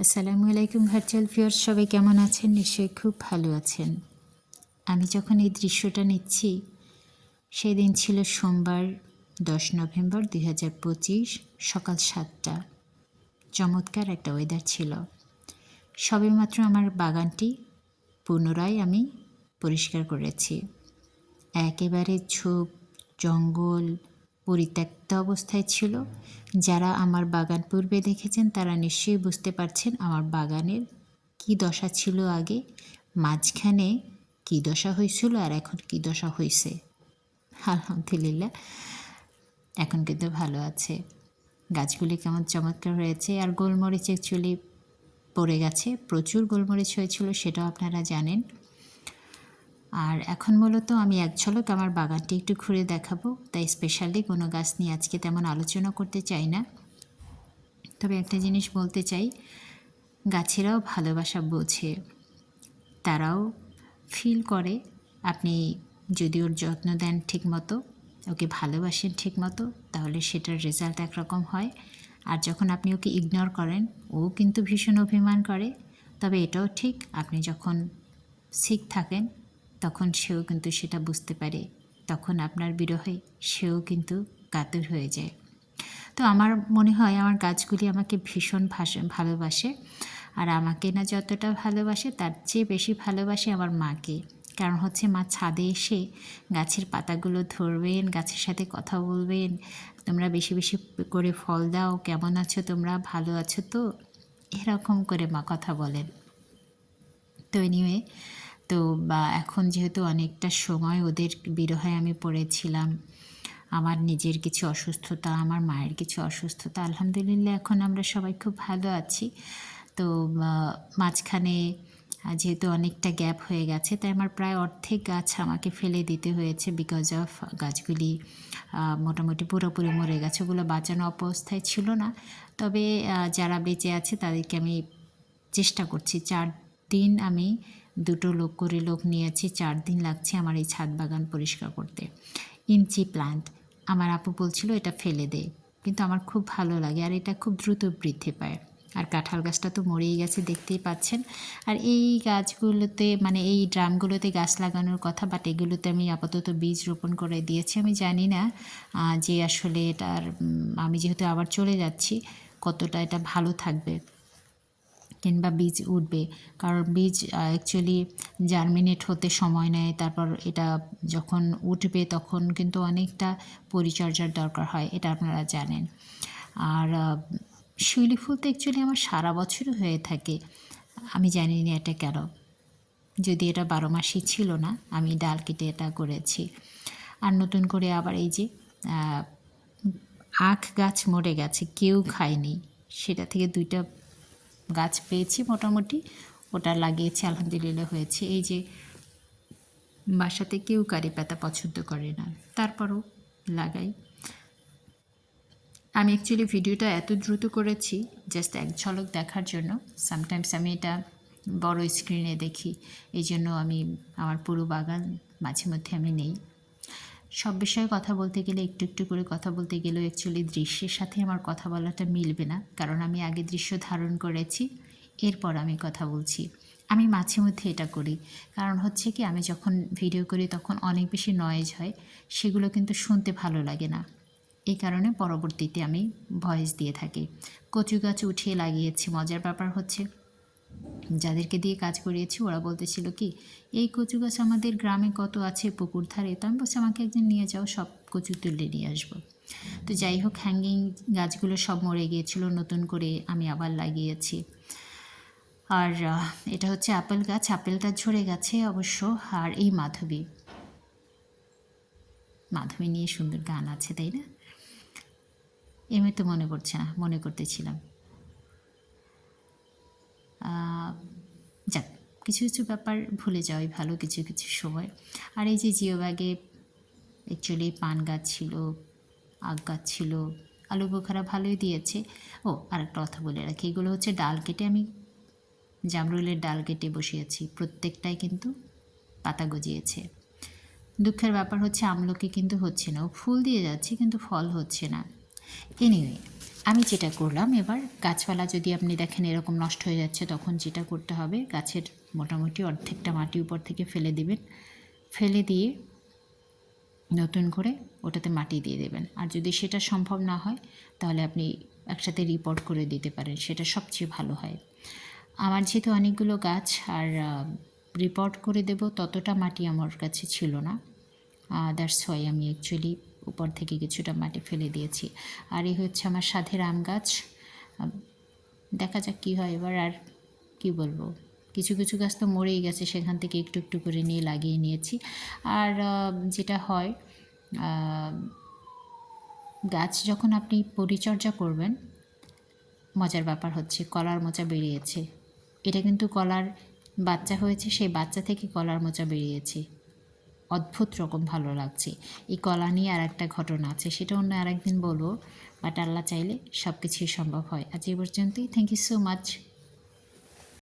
আসসালামু আলাইকুম virtual viewers, সবাই কেমন আছেন? নিশ্চয়ই খুব ভালো আছেন। আমি যখন এই দৃশ্যটা নিচ্ছি সেদিন ছিল সোমবার 10 নভেম্বর 2025 সকাল 7টা। চমৎকার একটা ওয়েদার ছিল। সবেমাত্র আমার বাগানটি পুনরায় আমি পরিষ্কার করেছি। একেবারে ঝোপ জঙ্গল পরিত্যক্ত অবস্থায় ছিল। যারা আমার বাগান পূর্বে দেখেছেন তারা নিশ্চয়ই বুঝতে পারছেন আমার বাগানের কি দশা ছিল আগে, মাঝখানে কি দশা হয়েছিল আর এখন কি দশা হয়েছে। আলহামদুলিল্লাহ এখন কিন্তু ভালো আছে। গাছগুলি কেমন চমৎকার হয়েছে। আর গোলমরিচ অ্যাকচুয়ালি পড়ে গেছে, প্রচুর গোলমরিচ হয়েছিল, সেটাও আপনারা জানেন। আর এখন মূলত আমি এক ঝলক আমার বাগানটি একটু ঘুরে দেখাবো, তাই স্পেশালি কোনো গাছ নিয়ে আজকে তেমন আলোচনা করতে চাই না। তবে একটা জিনিস বলতে চাই, গাছেরাও ভালোবাসা বোঝে, তারাও ফিল করে আপনি যদি ওর যত্ন দেন ঠিকমতো, ওকে ভালোবাসেন ঠিকমতো, তাহলে সেটার রেজাল্ট একরকম হয়। আর যখন আপনি ওকে ইগনোর করেন, ও কিন্তু ভীষণ অভিমান করে। তবে এটাও ঠিক, আপনি যখন সিক থাকেন তখন সেও কিন্তু সেটা বুঝতে পারে, তখন আপনার বিরহে সেও কিন্তু কাতর হয়ে যায়। তো আমার মনে হয় আমার গাছগুলি আমাকে ভীষণ ভালোবাসে। আর আমাকে না যতটা ভালোবাসে তার চেয়ে বেশি ভালোবাসে আমার মাকে। কারণ হচ্ছে মা ছাদে এসে গাছের পাতাগুলো ধরবেন, গাছের সাথে কথা বলবেন, তোমরা বেশি বেশি করে ফল দাও, কেমন আছো তোমরা, ভালো আছো তো, এরকম করে মা কথা বলেন। তো এনিওয়ে, তো বা এখন যেহেতু অনেকটা সময় ওদের বিরহে আমি পড়েছিলাম, আমার নিজের কিছু অসুস্থতা, আমার মায়ের কিছু অসুস্থতা, আলহামদুলিল্লাহ এখন আমরা সবাই খুব ভালো আছি। তো মাঝখানে যেহেতু অনেকটা গ্যাপ হয়ে গেছে, তাই আমার প্রায় অর্ধেক গাছ আমাকে ফেলে দিতে হয়েছে, বিকজ অফ গাছগুলি মোটামুটি পুরোপুরি মরে গেছে, ওগুলো বাঁচানো অবস্থায় ছিল না। তবে যারা বেঁচে আছে তাদেরকে আমি চেষ্টা করছি। 4 দিন আমি 2টো লোক করে লোক নিয়েছি, 4 দিন লাগছে আমার এই ছাদ বাগান পরিষ্কার করতে। ইঞ্চি প্লান্ট, আমার আপু বলছিল এটা ফেলে দে, কিন্তু আমার খুব ভালো লাগে আর এটা খুব দ্রুত বৃদ্ধি পায়। আর কাঁঠাল গাছটা তো মরেই গেছে, দেখতেই পাচ্ছেন। আর এই গাছগুলোতে মানে এই ড্রামগুলোতে গাছ লাগানোর কথা, বাট এগুলোতে আমি আপাতত বীজ রোপণ করে দিয়েছি। আমি জানি না যে আসলে এটার আমি যেহেতু আবার চলে যাচ্ছি কতটা এটা ভালো থাকবে কিংবা বীজ উঠবে, কারণ বীজ অ্যাকচুয়ালি জার্মিনেট হতে সময় নেয়, তারপর এটা যখন উঠবে তখন কিন্তু অনেকটা পরিচর্যার দরকার হয়, এটা আপনারা জানেন। আর শিউলি ফুল তো অ্যাকচুয়ালি আমার সারা বছরই হয়ে থাকে, আমি জানি না এটা কেন, যদি এটা 12 মাসই ছিল না, আমি ডাল কেটে এটা করেছি। আর নতুন করে আবার এই যে আখ গাছ মরে গেছে, কেউ খায়নি, সেটা থেকে 2টা গাছ পেয়েছি মোটামুটি, ওটা লাগিয়েছি, আলহামদুলিল্লাহ হয়েছে। এই যে বাসাতে কেউ কারি পাতা পছন্দ করে না, তারপরও লাগাই। আমি অ্যাকচুয়ালি ভিডিওটা এত দ্রুত করেছি জাস্ট এক ঝলক দেখার জন্য। সামটাইমস আমি এটা বড় স্ক্রিনে দেখি, এই জন্য আমি আমার পুরো বাগান মাঝে মধ্যে আমি নেই। সব বিষয়ে কথা বলতে গেলে একটু একটু করে কথা বলতে গেলেও অ্যাকচুয়ালি দৃশ্যের সাথে আমার কথা বলাটা মিলবে না, কারণ আমি আগে দৃশ্য ধারণ করেছি, এরপর আমি কথা বলছি। আমি মাঝে মধ্যে এটা করি, কারণ হচ্ছে কি আমি যখন ভিডিও করি তখন অনেক বেশি নয়েজ হয়, সেগুলো কিন্তু শুনতে ভালো লাগে না, এই কারণে পরবর্তীতে আমি ভয়েস দিয়ে থাকি। কচু গাছ উঠিয়ে লাগিয়েছি, মজার ব্যাপার হচ্ছে যাদেরকে দিয়ে কাজ করিয়েছি ওরা বলতেছিল কি, এই কচু গাছ আমাদের গ্রামে কত আছে পুকুর ধারে, তো আমি বলছি আমাকে একদিন নিয়ে যাও, সব কচু তুলে নিয়ে আসবো। তো যাই হোক, হ্যাঙ্গিং গাছগুলো সব মরে গিয়েছিল, নতুন করে আমি আবার লাগিয়েছি। আর এটা হচ্ছে আপেল গাছ, আপেলটা ঝরে গেছে অবশ্য। আর এই মাধবী, মাধবী নিয়ে সুন্দর গান আছে তাই না, এমনি তো মনে পড়ছে না, মনে করতেছিলাম। যাক, কিছু কিছু ব্যাপার ভুলে যাওয়াই ভালো কিছু কিছু সময়। আর এই যে জিও ব্যাগে অ্যাকচুয়ালি পান গাছ ছিল, আখ গাছ ছিল, আলু বোখারা ভালোই দিয়েছে। ও আর একটা কথা বলে রাখি, এগুলো হচ্ছে ডাল কেটে আমি জামরুলের ডাল কেটে বসিয়েছি, প্রত্যেকটাই কিন্তু পাতা গজিয়েছে। দুঃখের ব্যাপার হচ্ছে আমলকি কিন্তু হচ্ছে না, ও ফুল দিয়ে যাচ্ছে কিন্তু ফল হচ্ছে না। এনিওয়ে, আমি যেটা করলাম, এবার গাছপালা যদি আপনি দেখেন এরকম নষ্ট হয়ে যাচ্ছে, তখন যেটা করতে হবে, গাছের মোটামুটি অর্ধেকটা মাটি উপর থেকে ফেলে দিবেন, ফেলে দিয়ে নতুন করে ওটাতে মাটি দিয়ে দেবেন। আর যদি সেটা সম্ভব না হয় তাহলে আপনি একসাথে রিপোর্ট করে দিতে পারেন, সেটা সবচেয়ে ভালো হয়। আমার যেহেতু অনেকগুলো গাছ, আর রিপোর্ট করে দেব ততটা মাটি আমার কাছে ছিল না, দ্যাটস ওয়াই আমি অ্যাকচুয়ালি উপর থেকে কিছুটা মাটি ফেলে দিয়েছি। আর এই হচ্ছে আমার সাধের আম গাছ। দেখা যাক কী হয় এবার। আর কি বলবো, কিছু কিছু গাছ তো মরেই গেছে, সেখান থেকে একটু একটু করে নিয়ে লাগিয়ে নিয়েছি। আর যেটা হয়, গাছ যখন আপনি পরিচর্যা করবেন, মজার ব্যাপার হচ্ছে কলার মোচা বেরিয়েছে। এটা কিন্তু কলার বাচ্চা হয়েছে, সেই বাচ্চা থেকে কলার মোচা বেরিয়েছে, অদ্ভুত রকম ভালো লাগছে। এই কলা নিয়ে আর একটা ঘটনা আছে, সেটা অন্য আরেকদিন বলবো, বাট আল্লাহ চাইলে সব কিছুই সম্ভব হয়। আজ এই পর্যন্তই। Thank you so much.